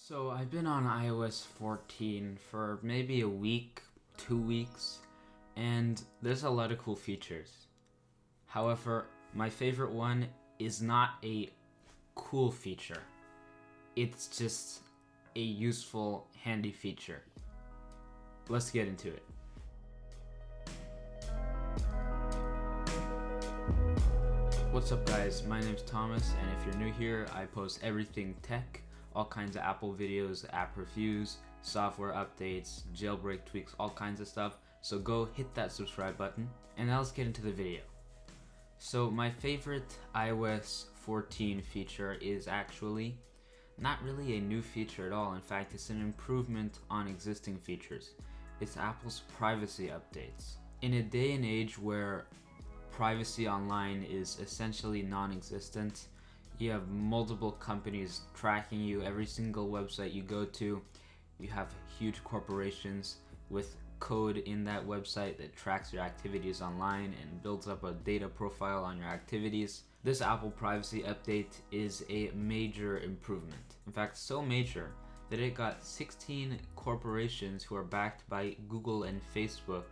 So I've been on iOS 14 for maybe a week, 2 weeks, and there's a lot of cool features. However, my favorite one is not a cool feature. It's just a useful, handy feature. Let's get into it. What's up guys, my name's Thomas, and if you're new here, I post everything tech, all kinds of Apple videos, app reviews, software updates, jailbreak tweaks, all kinds of stuff. So go hit that subscribe button, and now let's get into the video. So my favorite iOS 14 feature is actually not really a new feature at all. In fact, it's an improvement on existing features. It's Apple's privacy updates. In a day and age where privacy online is essentially non-existent, you have multiple companies tracking you, every single website you go to. You have huge corporations with code in that website that tracks your activities online and builds up a data profile on your activities. This Apple privacy update is a major improvement. In fact, so major that it got 16 corporations who are backed by Google and Facebook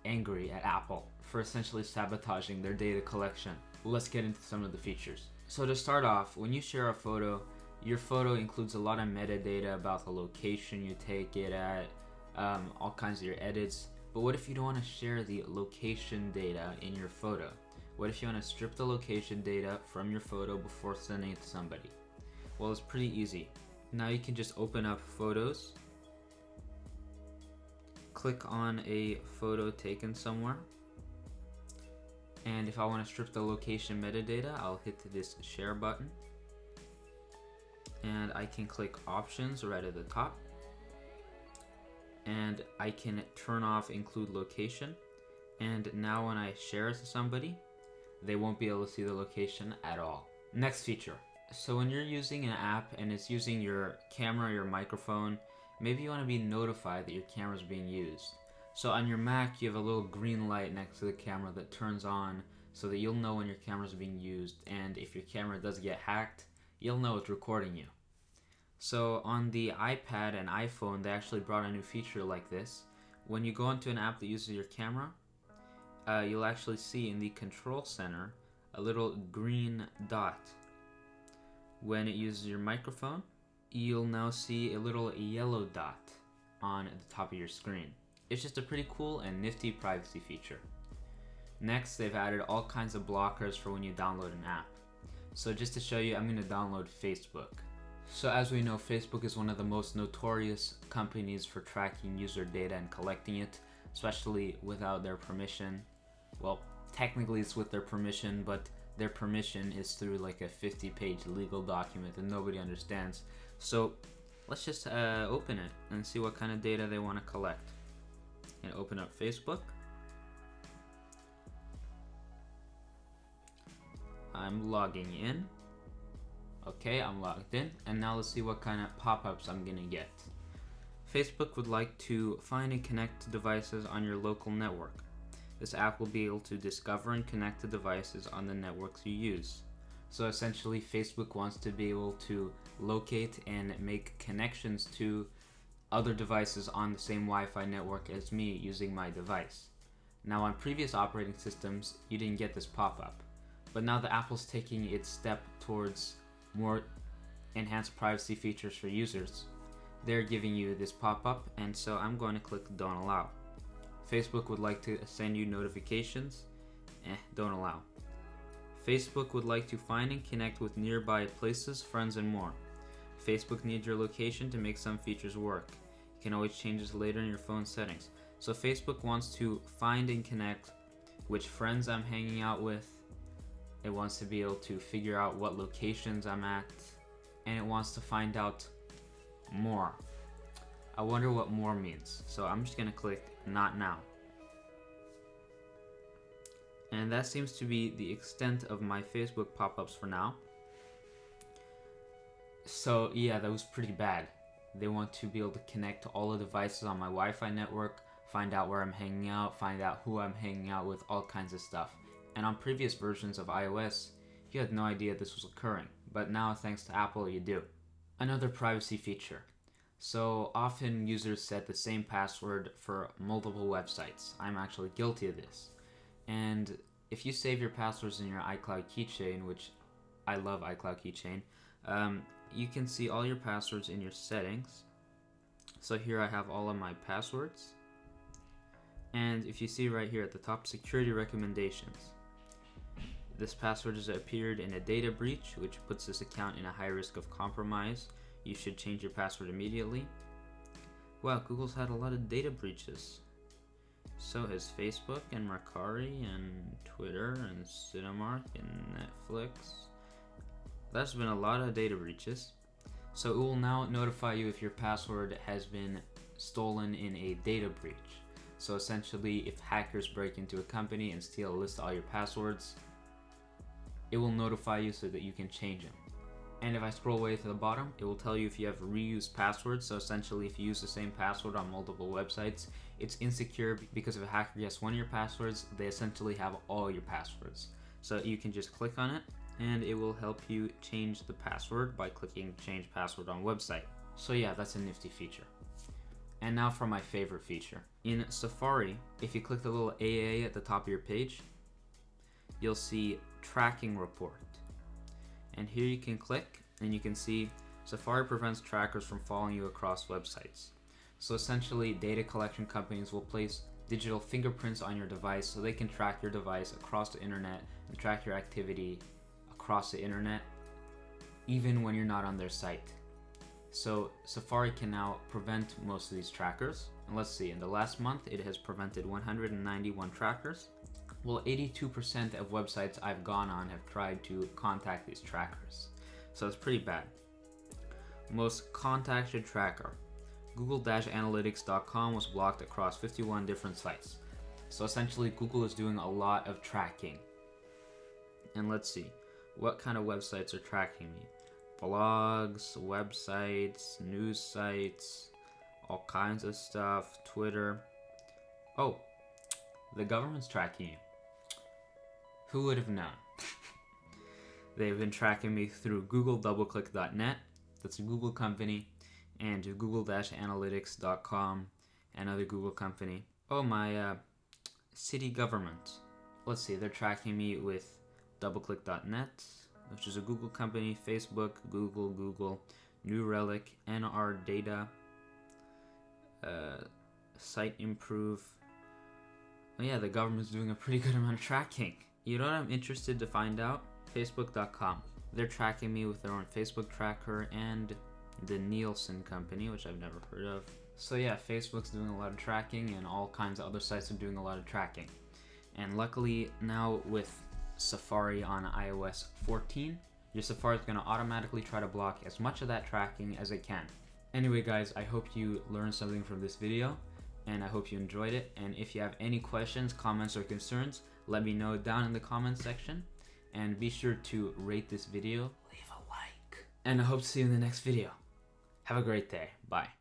angry at Apple for essentially sabotaging their data collection. Let's get into some of the features. So to start off, when you share a photo, your photo includes a lot of metadata about the location you take it at, all kinds of your edits. But what if you don't want to share the location data in your photo? What if you want to strip the location data from your photo before sending it to somebody? Well, it's pretty easy. Now you can just open up Photos, click on a photo taken somewhere, and if I want to strip the location metadata, I'll hit this share button, and I can click options right at the top, and I can turn off include location, and now when I share it to somebody, they won't be able to see the location at all. Next feature. So when you're using an app and it's using your camera or your microphone, maybe you want to be notified that your camera is being used. So on your Mac, you have a little green light next to the camera that turns on so that you'll know when your camera is being used, and if your camera does get hacked, you'll know it's recording you. So on the iPad and iPhone, they actually brought a new feature like this. When you go into an app that uses your camera, you'll actually see in the control center a little green dot. When it uses your microphone, you'll now see a little yellow dot on the top of your screen. It's just a pretty cool and nifty privacy feature. Next, they've added all kinds of blockers for when you download an app. So just to show you, I'm going to download Facebook. So as we know, Facebook is one of the most notorious companies for tracking user data and collecting it, especially without their permission. Well, technically it's with their permission, but their permission is through like a 50-page legal document that nobody understands. So let's just open it and see what kind of data they want to collect. And open up Facebook. I'm logging in. Okay, I'm logged in, and now let's see what kind of pop-ups I'm gonna get. Facebook would like to find and connect to devices on your local network. This app will be able to discover and connect to devices on the networks you use. So essentially, Facebook wants to be able to locate and make connections to other devices on the same Wi-Fi network as me using my device. Now on previous operating systems, you didn't get this pop-up. But now that Apple's taking its step towards more enhanced privacy features for users, they're giving you this pop-up, and so I'm going to click Don't Allow. Facebook would like to send you notifications. Don't allow. Facebook would like to find and connect with nearby places, friends, and more. Facebook needs your location to make some features work. You can always change this later in your phone settings. So Facebook wants to find and connect which friends I'm hanging out with. It wants to be able to figure out what locations I'm at. And it wants to find out more. I wonder what more means. So I'm just going to click Not Now. And that seems to be the extent of my Facebook pop-ups for now. So yeah, that was pretty bad. They want to be able to connect to all the devices on my Wi-Fi network, find out where I'm hanging out, find out who I'm hanging out with, all kinds of stuff. And on previous versions of iOS, you had no idea this was occurring. But now, thanks to Apple, you do. Another privacy feature. So often users set the same password for multiple websites. I'm actually guilty of this. And if you save your passwords in your iCloud keychain, which I love iCloud keychain, you can see all your passwords in your settings. So here I have all of my passwords. And if you see right here at the top, security recommendations. This password has appeared in a data breach, which puts this account in a high risk of compromise. You should change your password immediately. Wow, Google's had a lot of data breaches. So has Facebook and Mercari and Twitter and Cinemark and Netflix. There's been a lot of data breaches. So it will now notify you if your password has been stolen in a data breach. So essentially, if hackers break into a company and steal a list of all your passwords, it will notify you so that you can change them. And if I scroll way to the bottom, it will tell you if you have reused passwords. So essentially, if you use the same password on multiple websites, it's insecure because if a hacker gets one of your passwords, they essentially have all your passwords. So you can just click on it and it will help you change the password by clicking change password on website. So yeah, that's a nifty feature. And now for my favorite feature. In Safari, if you click the little AA at the top of your page, you'll see tracking report. And here you can click and you can see Safari prevents trackers from following you across websites. So essentially, data collection companies will place digital fingerprints on your device so they can track your device across the internet and track your activity across the internet, even when you're not on their site. So Safari can now prevent most of these trackers. And let's see, in the last month, it has prevented 191 trackers. Well, 82% of websites I've gone on have tried to contact these trackers. So it's pretty bad. Most contacted tracker. Google-analytics.com was blocked across 51 different sites. So essentially, Google is doing a lot of tracking. And let's see, what kind of websites are tracking me? Blogs, websites, news sites, all kinds of stuff, Twitter. Oh, the government's tracking you. Who would have known? They've been tracking me through Google-doubleclick.net, that's a Google company, and Google-analytics.com, another Google company. Oh, my city government. Let's see, they're tracking me with doubleclick.net, which is a Google company, Facebook, Google, New Relic, NR Data, Site Improve. Oh yeah, the government's doing a pretty good amount of tracking. You know what I'm interested to find out? Facebook.com. They're tracking me with their own Facebook tracker and the Nielsen company, which I've never heard of. So yeah, Facebook's doing a lot of tracking and all kinds of other sites are doing a lot of tracking. And luckily now with Safari on iOS 14, your Safari is going to automatically try to block as much of that tracking as it can. Anyway guys, I hope you learned something from this video and I hope you enjoyed it. And if you have any questions, comments, or concerns, let me know down in the comments section. And be sure to rate this video, leave a like, and I hope to see you in the next video. Have a great day. Bye.